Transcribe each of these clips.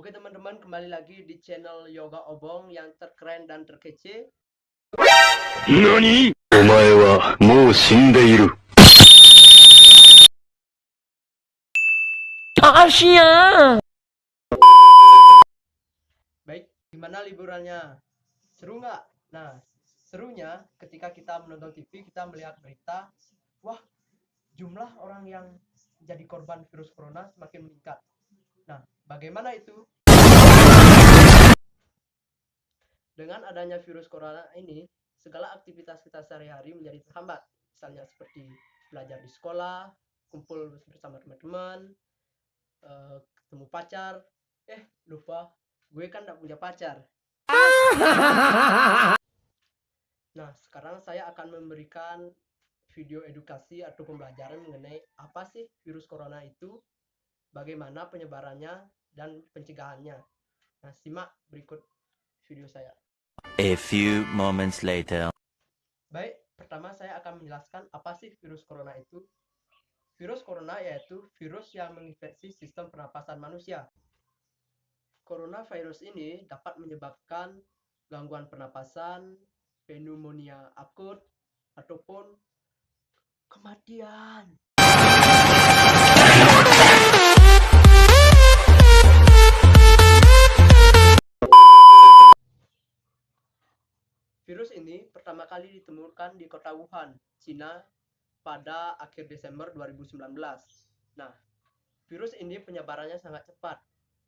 Oke teman-teman, kembali lagi di channel Yoga Obong yang terkeren dan terkece. NANI? お前はもう死んでいる。Asia. Baik, gimana liburannya? Seru nggak? Nah, serunya ketika kita menonton TV, kita melihat berita, wah, jumlah orang yang jadi korban virus corona semakin meningkat. Nah, bagaimana itu? Dengan adanya virus corona ini, segala aktivitas kita sehari-hari menjadi terhambat. Misalnya seperti belajar di sekolah, kumpul bersama teman-teman, ketemu pacar. Lupa, gue kan gak punya pacar. Nah, sekarang saya akan memberikan video edukasi atau pembelajaran mengenai apa sih virus corona itu, bagaimana penyebarannya, dan pencegahannya. Nah, simak berikut video saya. A few moments later. Baik, pertama saya akan menjelaskan apa sih virus corona itu. Virus corona yaitu virus yang menginfeksi sistem pernapasan manusia. Coronavirus ini dapat menyebabkan gangguan pernapasan, pneumonia akut, ataupun kematian. Virus ini pertama kali ditemukan di kota Wuhan, Cina pada akhir Desember 2019. Nah, virus ini penyebarannya sangat cepat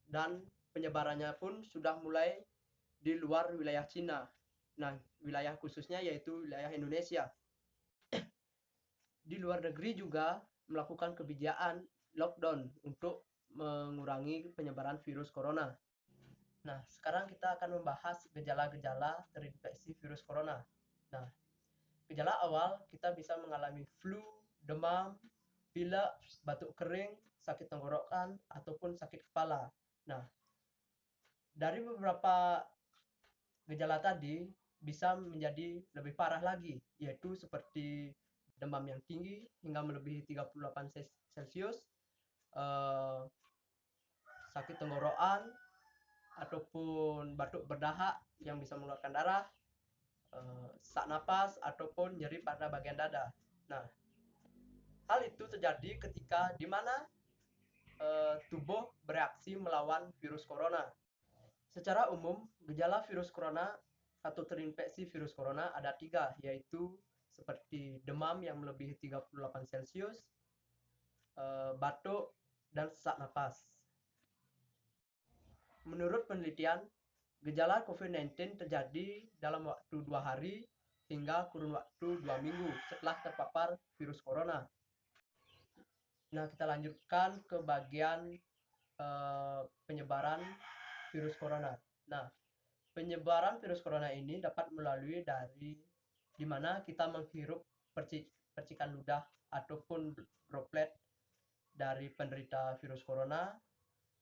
dan penyebarannya pun sudah mulai di luar wilayah Cina. Nah, wilayah khususnya yaitu wilayah Indonesia. Di luar negeri juga melakukan kebijakan lockdown untuk mengurangi penyebaran virus corona. Nah, sekarang kita akan membahas gejala-gejala terinfeksi virus corona. Nah, gejala awal kita bisa mengalami flu, demam, pilek, batuk kering, sakit tenggorokan, ataupun sakit kepala. Nah, dari beberapa gejala tadi bisa menjadi lebih parah lagi, yaitu seperti demam yang tinggi hingga melebihi 38 Celcius, sakit tenggorokan, ataupun batuk berdahak yang bisa mengeluarkan darah, sesak napas, ataupun nyeri pada bagian dada. Nah, hal itu terjadi ketika di mana tubuh bereaksi melawan virus corona. Secara umum, gejala virus corona atau terinfeksi virus corona ada 3, yaitu seperti demam yang melebihi 38 Celcius, batuk, dan sesak napas. Menurut penelitian, gejala COVID-19 terjadi dalam waktu 2 hari hingga kurun waktu 2 minggu setelah terpapar virus corona. Nah, kita lanjutkan ke bagian penyebaran virus corona. Nah, penyebaran virus corona ini dapat melalui dari di mana kita menghirup percikan ludah ataupun droplet dari penderita virus corona.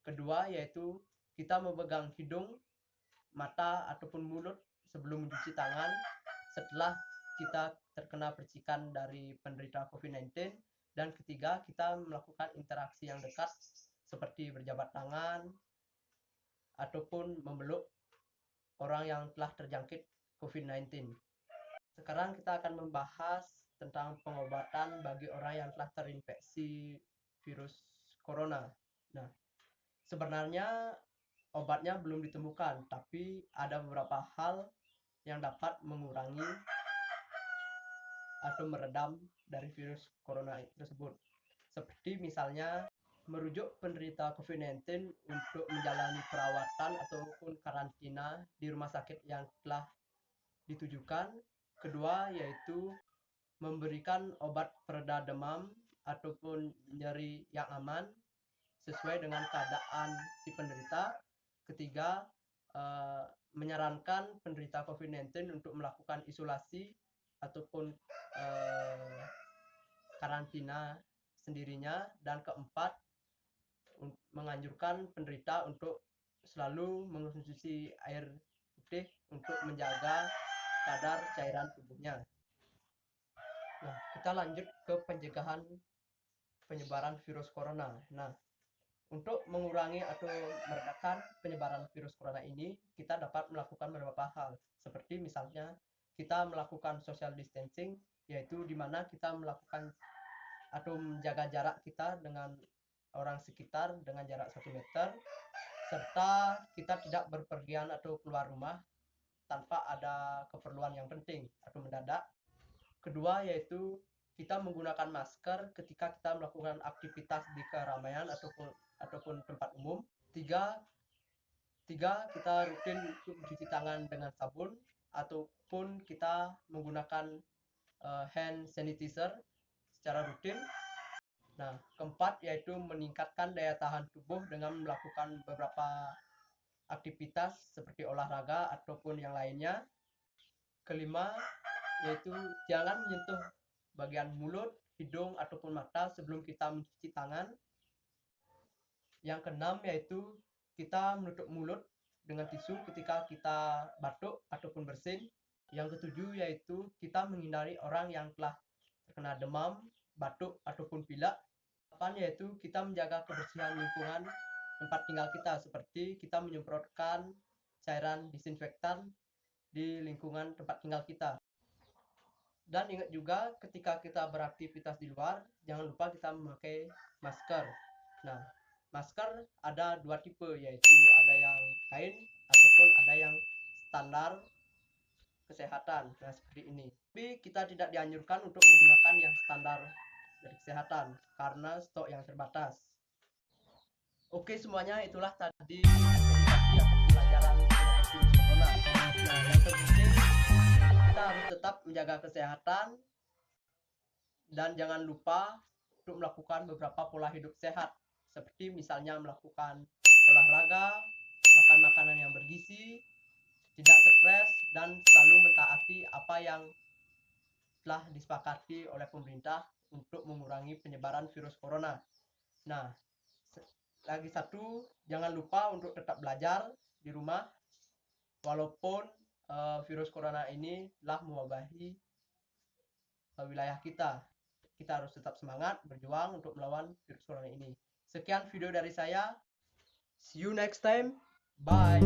Kedua yaitu kita memegang hidung, mata ataupun mulut sebelum mencuci tangan setelah kita terkena percikan dari penderita COVID-19. Dan ketiga, kita melakukan interaksi yang dekat seperti berjabat tangan ataupun memeluk orang yang telah terjangkit COVID-19. Sekarang kita akan membahas tentang pengobatan bagi orang yang telah terinfeksi virus corona. Nah, sebenarnya obatnya belum ditemukan, tapi ada beberapa hal yang dapat mengurangi atau meredam dari virus corona tersebut. Seperti misalnya merujuk penderita COVID-19 untuk menjalani perawatan ataupun karantina di rumah sakit yang telah ditujukan. Kedua yaitu memberikan obat pereda demam ataupun nyeri yang aman sesuai dengan keadaan si penderita. Ketiga, menyarankan penderita COVID-19 untuk melakukan isolasi ataupun karantina sendirinya. Dan keempat, menganjurkan penderita untuk selalu mengkonsumsi air putih untuk menjaga kadar cairan tubuhnya. Nah, kita lanjut ke pencegahan penyebaran virus corona. Nah, Untuk mengurangi atau meredakan penyebaran virus corona ini, kita dapat melakukan beberapa hal, seperti misalnya kita melakukan social distancing, yaitu di mana kita melakukan atau menjaga jarak kita dengan orang sekitar dengan jarak 1 meter, serta kita tidak berpergian atau keluar rumah tanpa ada keperluan yang penting atau mendadak. Kedua yaitu kita menggunakan masker ketika kita melakukan aktivitas di keramaian ataupun tempat umum. Tiga, kita rutin untuk mencuci tangan dengan sabun ataupun kita menggunakan hand sanitizer secara rutin. Nah, keempat yaitu meningkatkan daya tahan tubuh dengan melakukan beberapa aktivitas seperti olahraga ataupun yang lainnya. Kelima yaitu jangan menyentuh bagian mulut, hidung ataupun mata sebelum kita mencuci tangan. Yang keenam yaitu kita menutup mulut dengan tisu ketika kita batuk ataupun bersin. Yang ketujuh yaitu kita menghindari orang yang telah terkena demam, batuk ataupun pilek. 8 yaitu kita menjaga kebersihan lingkungan tempat tinggal kita, seperti kita menyemprotkan cairan disinfektan di lingkungan tempat tinggal kita. Dan ingat juga ketika kita beraktivitas di luar, jangan lupa kita memakai masker. Nah, masker ada 2 tipe, yaitu ada yang kain ataupun ada yang standar kesehatan. Nah, seperti ini. Tapi kita tidak dianjurkan untuk menggunakan yang standar dari kesehatan karena stok yang terbatas. Oke semuanya, itulah tadi edukasi atau pelajaran mengenai virus corona. Nah, yang terpenting kita harus tetap menjaga kesehatan dan jangan lupa untuk melakukan beberapa pola hidup sehat, seperti misalnya melakukan olahraga, makan makanan yang bergizi, tidak stres, dan selalu mentaati apa yang telah disepakati oleh pemerintah untuk mengurangi penyebaran virus corona. Nah, lagi satu, jangan lupa untuk tetap belajar di rumah walaupun virus corona ini telah mewabahi wilayah kita. Kita harus tetap semangat berjuang untuk melawan virus corona ini. Sekian video dari saya. See you next time. Bye.